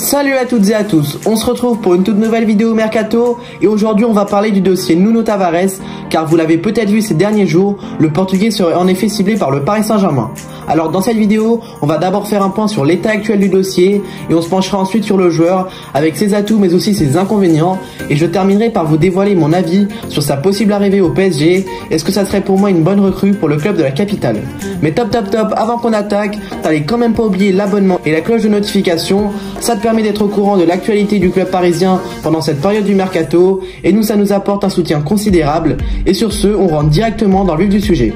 Salut à toutes et à tous, on se retrouve pour une toute nouvelle vidéo Mercato et aujourd'hui on va parler du dossier Nuno Tavares car vous l'avez peut-être vu ces derniers jours, le Portugais serait en effet ciblé par le Paris Saint-Germain. Alors dans cette vidéo, on va d'abord faire un point sur l'état actuel du dossier et on se penchera ensuite sur le joueur avec ses atouts mais aussi ses inconvénients et je terminerai par vous dévoiler mon avis sur sa possible arrivée au PSG. Est-ce que ça serait pour moi une bonne recrue pour le club de la capitale? Mais top, avant qu'on attaque, t'allais quand même pas oublier l'abonnement et la cloche de notification, ça te permet d'être au courant de l'actualité du club parisien pendant cette période du mercato et nous ça nous apporte un soutien considérable et sur ce on rentre directement dans le vif du sujet.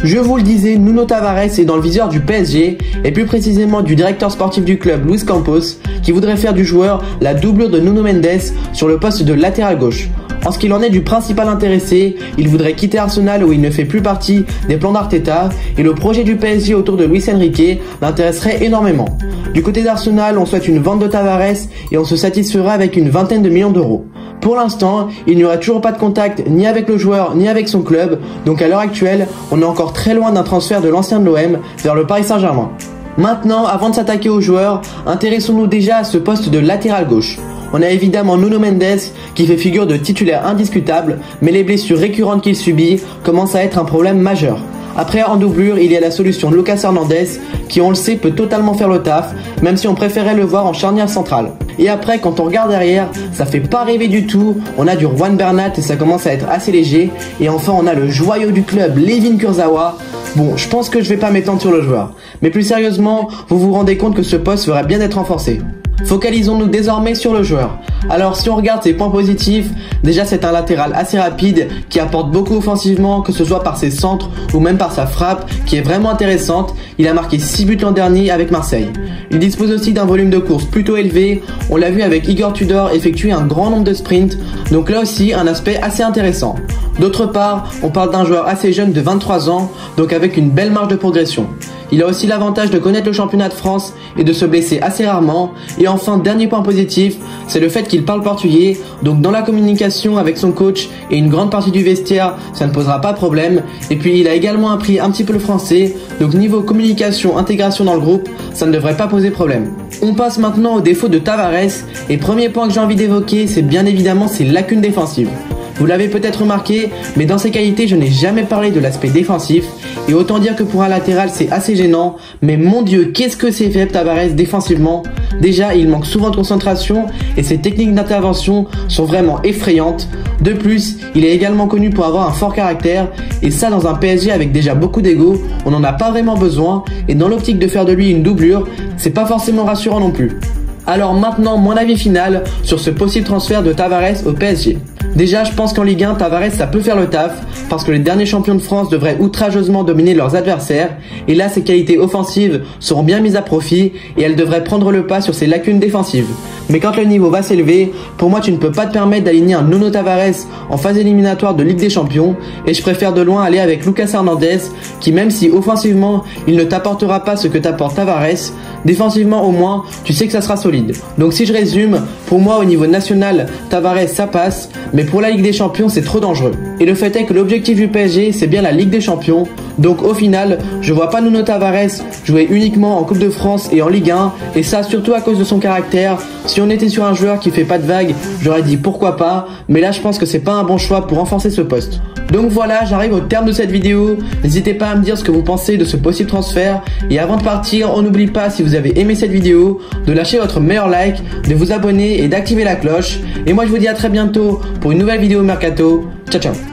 Je vous le disais, Nuno Tavares est dans le viseur du PSG et plus précisément du directeur sportif du club Luis Campos qui voudrait faire du joueur la doublure de Nuno Mendes sur le poste de latéral gauche. En ce qu'il en est du principal intéressé, il voudrait quitter Arsenal où il ne fait plus partie des plans d'Arteta et le projet du PSG autour de Luis Enrique l'intéresserait énormément. Du côté d'Arsenal, on souhaite une vente de Tavares et on se satisfera avec une vingtaine de millions d'euros. Pour l'instant, il n'y aura toujours pas de contact ni avec le joueur ni avec son club, donc à l'heure actuelle, on est encore très loin d'un transfert de l'ancien de l'OM vers le Paris Saint-Germain. Maintenant, avant de s'attaquer aux joueurs, intéressons-nous déjà à ce poste de latéral gauche. On a évidemment Nuno Mendes qui fait figure de titulaire indiscutable, mais les blessures récurrentes qu'il subit commencent à être un problème majeur. Après, en doublure, il y a la solution Lucas Hernandez qui, on le sait, peut totalement faire le taf, même si on préférait le voir en charnière centrale. Et après, quand on regarde derrière, ça fait pas rêver du tout. On a du Juan Bernat et ça commence à être assez léger. Et enfin, on a le joyau du club, Layvin Kurzawa. Bon, je pense que je vais pas m'étendre sur le joueur. Mais plus sérieusement, vous vous rendez compte que ce poste ferait bien d'être renforcé. Focalisons-nous désormais sur le joueur. Alors si on regarde ses points positifs, déjà c'est un latéral assez rapide qui apporte beaucoup offensivement, que ce soit par ses centres ou même par sa frappe qui est vraiment intéressante. Il a marqué 6 buts l'an dernier avec Marseille. Il dispose aussi d'un volume de course plutôt élevé, on l'a vu avec Igor Tudor effectuer un grand nombre de sprints, donc là aussi un aspect assez intéressant. D'autre part, on parle d'un joueur assez jeune de 23 ans, donc avec une belle marge de progression. Il a aussi l'avantage de connaître le championnat de France et de se blesser assez rarement. Et enfin, dernier point positif, c'est le fait qu'il parle portugais. Donc dans la communication avec son coach et une grande partie du vestiaire, ça ne posera pas de problème. Et puis il a également appris un petit peu le français. Donc niveau communication, intégration dans le groupe, ça ne devrait pas poser problème. On passe maintenant aux défauts de Tavares. Et premier point que j'ai envie d'évoquer, c'est bien évidemment ses lacunes défensives. Vous l'avez peut-être remarqué, mais dans ses qualités, je n'ai jamais parlé de l'aspect défensif. Et autant dire que pour un latéral, c'est assez gênant. Mais mon Dieu, qu'est-ce que c'est faible Tavares défensivement. Déjà, il manque souvent de concentration et ses techniques d'intervention sont vraiment effrayantes. De plus, il est également connu pour avoir un fort caractère. Et ça, dans un PSG avec déjà beaucoup d'ego, on n'en a pas vraiment besoin. Et dans l'optique de faire de lui une doublure, c'est pas forcément rassurant non plus. Alors maintenant, mon avis final sur ce possible transfert de Tavares au PSG. Déjà, je pense qu'en Ligue 1, Tavares ça peut faire le taf parce que les derniers champions de France devraient outrageusement dominer leurs adversaires et là ses qualités offensives seront bien mises à profit et elles devraient prendre le pas sur ses lacunes défensives. Mais quand le niveau va s'élever, pour moi tu ne peux pas te permettre d'aligner un Nuno Tavares en phase éliminatoire de Ligue des Champions et je préfère de loin aller avec Lucas Hernandez qui même si offensivement il ne t'apportera pas ce que t'apporte Tavares, défensivement au moins tu sais que ça sera solide. Donc si je résume, pour moi au niveau national Tavares ça passe, mais pour la Ligue des Champions c'est trop dangereux. Et le fait est que l'objectif du PSG c'est bien la Ligue des Champions, donc au final je vois pas Nuno Tavares jouer uniquement en Coupe de France et en Ligue 1 et ça surtout à cause de son caractère. Si on était sur un joueur qui fait pas de vagues, j'aurais dit pourquoi pas, mais là je pense que c'est pas un bon choix pour renforcer ce poste. Donc voilà, j'arrive au terme de cette vidéo, n'hésitez pas à me dire ce que vous pensez de ce possible transfert et avant de partir, on n'oublie pas si vous avez aimé cette vidéo de lâcher votre meilleur like, de vous abonner et d'activer la cloche et moi je vous dis à très bientôt pour une nouvelle vidéo Mercato. Ciao ciao.